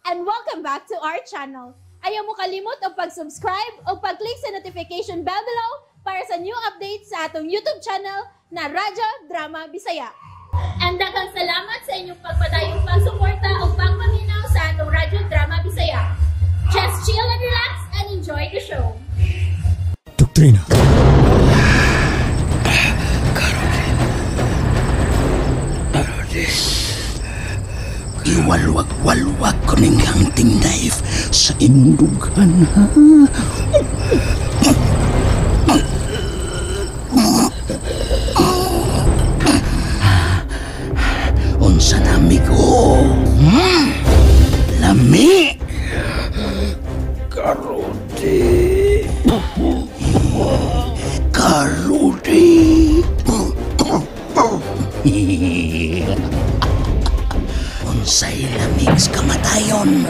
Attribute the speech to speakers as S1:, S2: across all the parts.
S1: and welcome back to our channel. Ayaw mo kalimot o pag-subscribe o pag-click sa notification bell below para sa new updates sa atong YouTube channel na Radyo Drama Bisaya. And daghang salamat sa inyong pagpadayong pagsuporta o pagpaminaw sa atong Radyo Drama Bisaya. Just chill and relax and enjoy the show.
S2: Doktrina. Iwalwag-walwag ko ning hunting knife sa imong dugan, ha? Unsa nami ko? Lami! Karudi! Karudi! Unsay lamig kamatayon.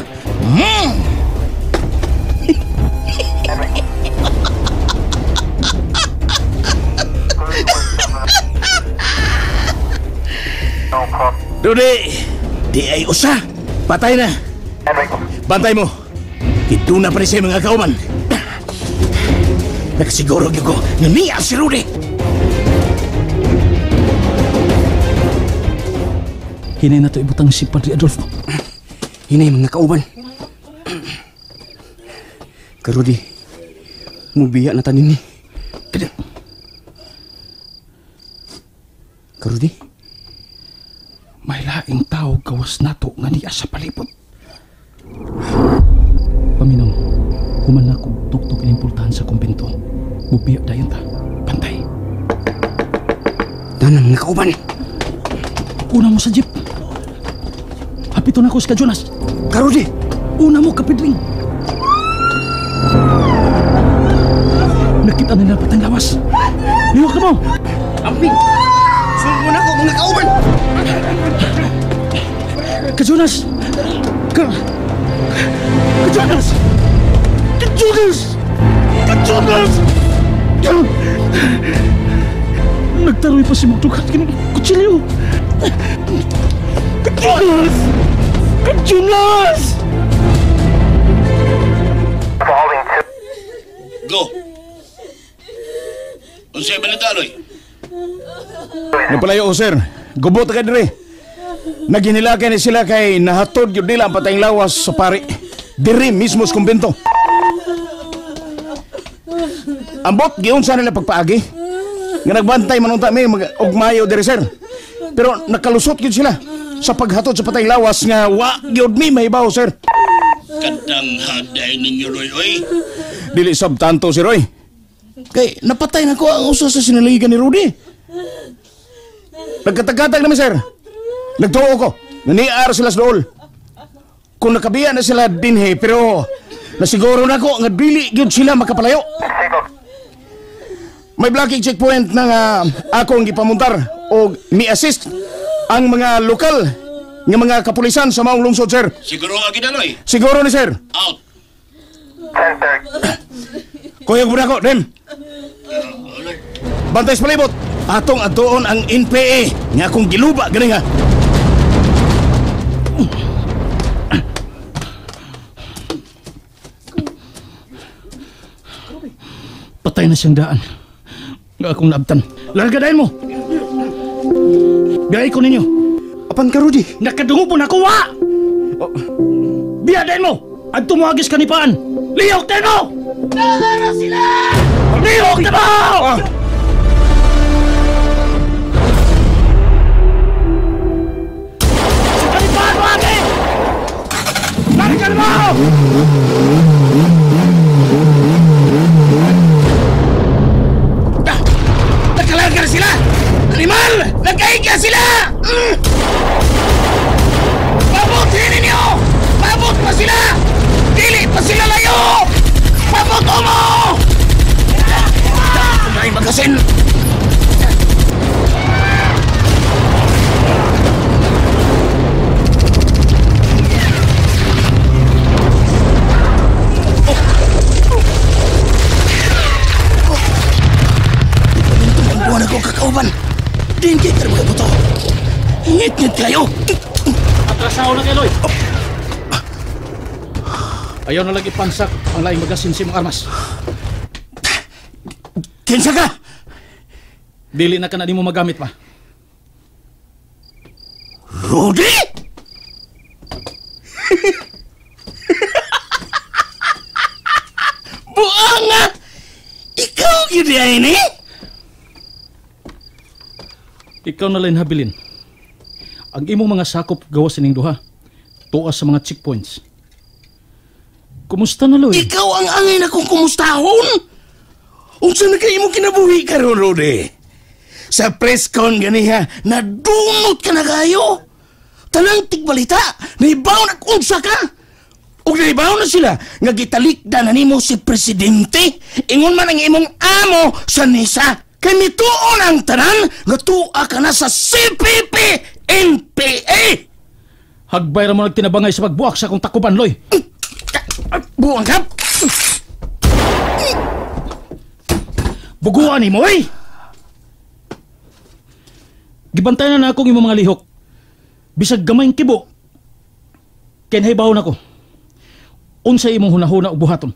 S2: Rudy, di ay usa. Patay na. Bantay mo. Ito na pa rin sa mga kauman. Nakasiguro ko na niya si Rudy.
S3: Hinay na to ibutang si Padre Adolfo.
S2: Hinay mga kauban. Karudi, mubiya na tanin ni. Karudi,
S3: may laing tao gawas nato nga niya sa palibot. Paminaw, human na ko tuktok inimpultahan sa kumbento. Mubiya dayon ta. Pantay.
S2: Tanang mga kauban.
S3: Una mo sa jeep. Hapito na ko si Jonas.
S2: Karudi,
S3: una mo kapidling. Nakita nila patang lawas. Liwak ka mo.
S2: Amping, sunod na ko mga kauban.
S3: Jonas! Jonas! Jonas! Jonas! Nagtaroy pa si Magdukat kining kutsilyo. Jonas! Jonas!
S4: Go! Unsay balintaloy?
S5: Napalayo, sir. Gubot ka dire. Naginilakay ni sila kay nahatod yun nila ang patayang lawas sa pari. Dire mismo sa kumbento. Ambot, giunsa nila pagpaagi. Nga nagbantay manunta may ugmayo dire, sir. Pero nakalusot yun sila sa paghatod sa patayang lawas nga wa yun may baw, sir.
S4: Kadang haday ninyo, Roy, oy.
S5: Dili sab tanto si Roy. Kay napatay na ko ang usa sa sinaligan ni Rudy. Nagkatag-katag naman, sir. Nagtuo ko. Naniar sila sa dool. Kung nakabiya na sila dinhe, pero nasiguro na ko nga dili yun sila makapalayo. May blocking checkpoint na nga akong gipamuntar o ni-assist ang mga lokal nga mga kapulisan sa maong lungsod, sir.
S4: Siguro nga ginaloy.
S5: Siguro ni sir.
S4: Out.
S5: Kuyog mo na ko, Dem. Bantay sa palibot. Atong atuon ang NPA nga akong giluba, gani nga.
S3: Patay na siyang daan. Nga akong naabtan. Largadahin mo! Biyay ko ninyo.
S2: Apan Karudi?
S3: Nakadungo po na kuha! Biyadahin mo! At tumagis kanipaan! Liyok tayo mo! Nagara sila! Liyok tayo mo! Kanipaan mo akin! Larikan mo! Nagkalargar sila! Animal! Nagkahiga sila! Pabutin ninyo! Pabot pa sila! Dili pa sila layo! Pabuto mo! Dapat magasin! Buwan ako kakauban! Dinggit ka mga buto! Ngit-ngit kayo!
S6: Atrasaw na kay Loy! Ayaw na lang ipansak ang laing magasin si mong armas.
S5: Kinsa ka?
S6: Dili na ka na di mo magamit pa.
S5: Rudy? Buanga! Ikaw gid ini?
S6: Ikaw na lang habilin. Ang imong mga sakop gawas ining duha. Tuas sa mga checkpoints. Kumusta na, Loy?
S5: Ikaw ang angay na kung kumustahon. Unsa na kayo mo kinabuhi karon, Rudy? Sa press con ganiha, nadunot ka na kayo. Tanang tigbalita, naibaw na unsa ka. O naibaw na sila, nga gitalikda na nimo si Presidente. Ingon man ang imong amo sa NISA. Kay mituon ang tanan, nga tua ka na sa CPP-NPA.
S6: Hagbay ra mo nagtinabangay sa pagbuak sa akong takuban, Loy.
S5: Buang ka?
S6: Buguan ni mo, eh! Gibantayan na akong imong mga lihok. Bisag gamayng kibo. Kenhay baon ako. Unsa imong hunahuna og buhaton?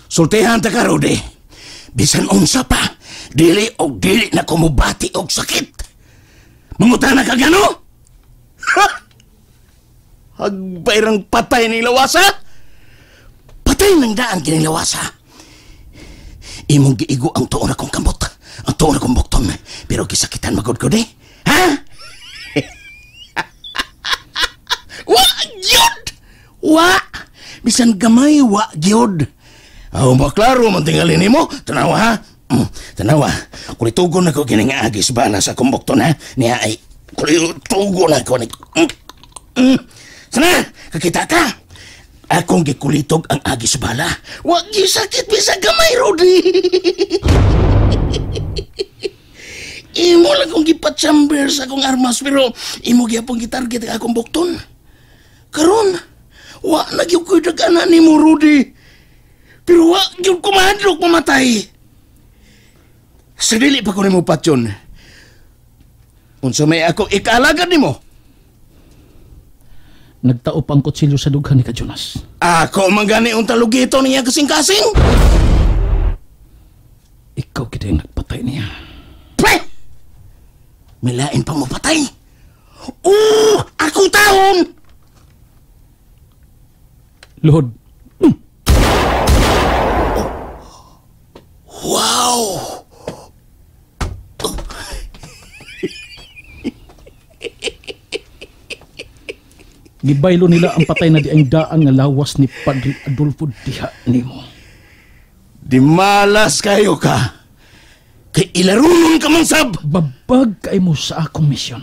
S5: Sultihan ta ka, Rudy. Bisan unsa pa, dili na kumubati og sakit. Mangutana ka gano? Ha? Hagbayrang patay ni lawasa? Patay ng daan kinilawasa. Imong giigo ang tuon akong kamot. Ang tuon akong bukton. Pero gisakitan magod-god eh. Ha? Wa gyud! Wa! Bisan gamay wa gyud. Aw maklaro man tingali nimo. Tanawa ha? Tanawa. Kulitugon ako kining agis bala sa akong bukton ha. Niya ay kulitugon ako ni. Sana, kakita ka. Akong gikulitog ang agis bala. Wag gisakit bisa gamay, Rudy. Imo lang kong gipatsamber sa akong armas, pero imo gyapong gitarget ang akong bukton. Karon, wa na gyud ko'y dagana nimo, Rudy. Pero wa gyud ko mahadlok mamatay. Sa dili pa ko nimo patyon. Unsa may ako ikaalagad nimo?
S6: Nagtaop ang kutsilyo sa dughan ni ka Jonas.
S5: Ako mangani unta lugito niya kasing-kasing.
S6: Ikaw kita yung nagpatay niya.
S5: Pre! Milain pa mo patay. Ako taon!
S6: Lord.
S5: Wow!
S6: Gibaylo nila ang patay na di ang daan nga lawas ni Padre Adolfo diha nimo.
S5: Di malas kayo ka. Kay ilarunon ka man sab.
S6: Babag kay mo sa akong misyon.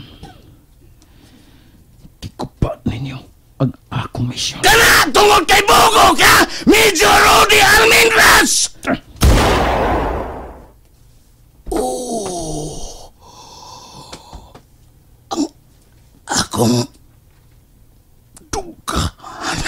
S6: Kikupa ninyo ang akong misyon.
S5: Kana tungod kay Bugo ka! Medyo Rudy Almendras! Ang akong dugaan.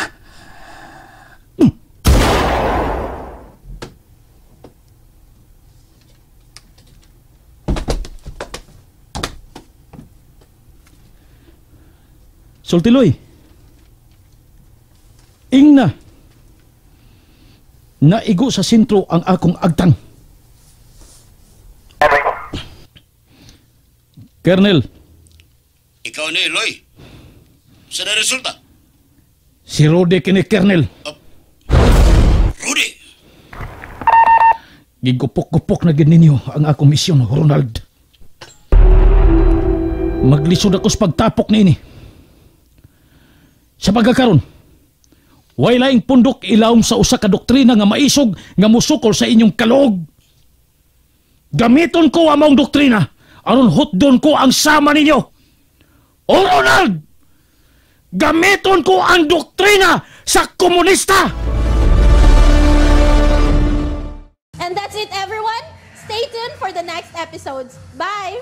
S6: Sultiloy. Ingna. Naigo sa sentro ang akong agtang. Colonel.
S4: Ikaw ni, Loy. Sa na resulta?
S6: Si Rudy kini Colonel.
S4: Rudy!
S6: Gigupok-gupok na gid ninyo ang akong misyon, Ronald. Maglisod ako sa pagtapok ni ini. Sa pagkakaroon, way laing pundok ilawom sa usa ka doktrina nga maisog nga musukol sa inyong kalog. Gamiton ko among doktrina aron hutdon ko ang sama ninyo. O Ronald! Gamiton ko ang doktrina sa komunista!
S1: And that's it, everyone. Stay tuned for the next episodes. Bye!